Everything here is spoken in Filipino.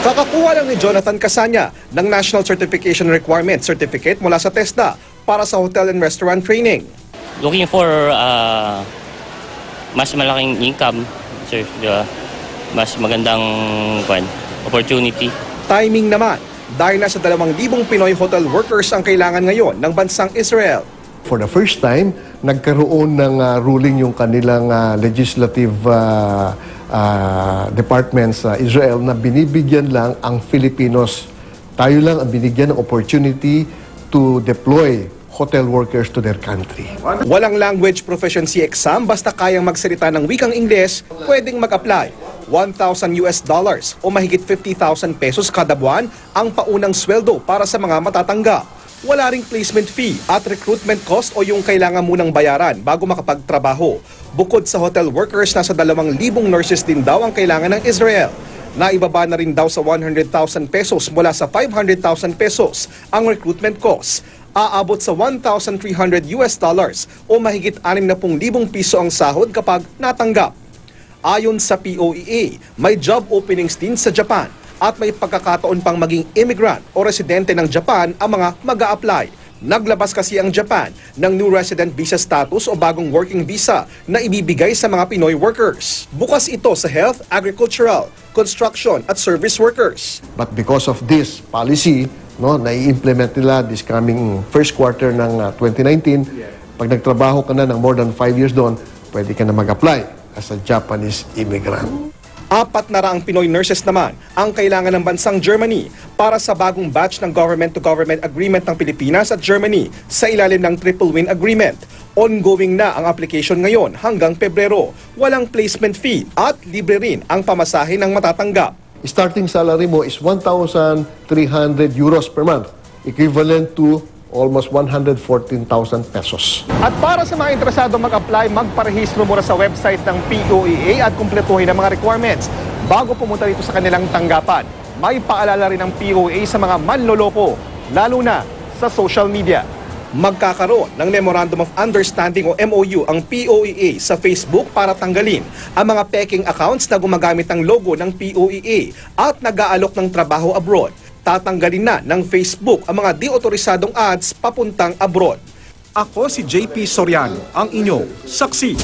Kakakuha lang ni Jonathan Casanya ng National Certification Requirement Certificate mula sa TESDA para sa hotel and restaurant training. Looking for mas malaking income, sir, di ba? Mas magandang opportunity. Timing naman, dahil nasa 2,000 Pinoy hotel workers ang kailangan ngayon ng bansang Israel. For the first time, nagkaroon ng ruling yung kanilang legislative departments sa Israel na binibigyan lang ang Filipinos. Tayo lang ang binigyan ng opportunity to deploy hotel workers to their country. Walang language proficiency exam, basta kayang magsalita ng wikang Ingles, pwedeng mag-apply. $1,000 o mahigit 50,000 pesos kada buwan ang paunang sweldo para sa mga matatanggap. Wala ring placement fee at recruitment cost o yung kailangan munang bayaran bago makapagtrabaho. Bukod sa hotel workers, nasa 2,000 nurses din daw ang kailangan ng Israel. Naibaba na rin daw sa 100,000 pesos mula sa 500,000 pesos ang recruitment cost. Aabot sa $1,300 o mahigit 60,000 piso ang sahod kapag natanggap. Ayon sa POEA, may job openings din sa Japan at may pagkakataon pang maging immigrant o residente ng Japan ang mga mag-a-apply. Naglabas kasi ang Japan ng new resident visa status o bagong working visa na ibibigay sa mga Pinoy workers. Bukas ito sa health, agricultural, construction at service workers. But because of this policy, na-i-implement nila this coming first quarter ng 2019, pag nagtrabaho ka na ng more than 5 years doon, pwede ka na mag-apply as a Japanese immigrant. 400 Pinoy nurses naman ang kailangan ng bansang Germany para sa bagong batch ng government-to-government agreement ng Pilipinas at Germany sa ilalim ng Triple Win Agreement. Ongoing na ang application ngayon hanggang Pebrero. Walang placement fee at libre rin ang pamasahe ng matatanggap. Starting salary mo is 1,300 euros per month, equivalent to almost 114,000 pesos. At para sa mga interesado mag-apply, magparehistro muna sa website ng POEA at kumpletuhin ang mga requirements bago pumunta dito sa kanilang tanggapan. May paalala rin ng POEA sa mga manloloko, lalo na sa social media. Magkakaroon ng Memorandum of Understanding o MOU ang POEA sa Facebook para tanggalin ang mga peking accounts na gumagamit ng logo ng POEA at nag-aalok ng trabaho abroad. Tatanggalin na ng Facebook ang mga di-otorisadong ads papuntang abroad. Ako si JP Soriano, ang inyong saksi.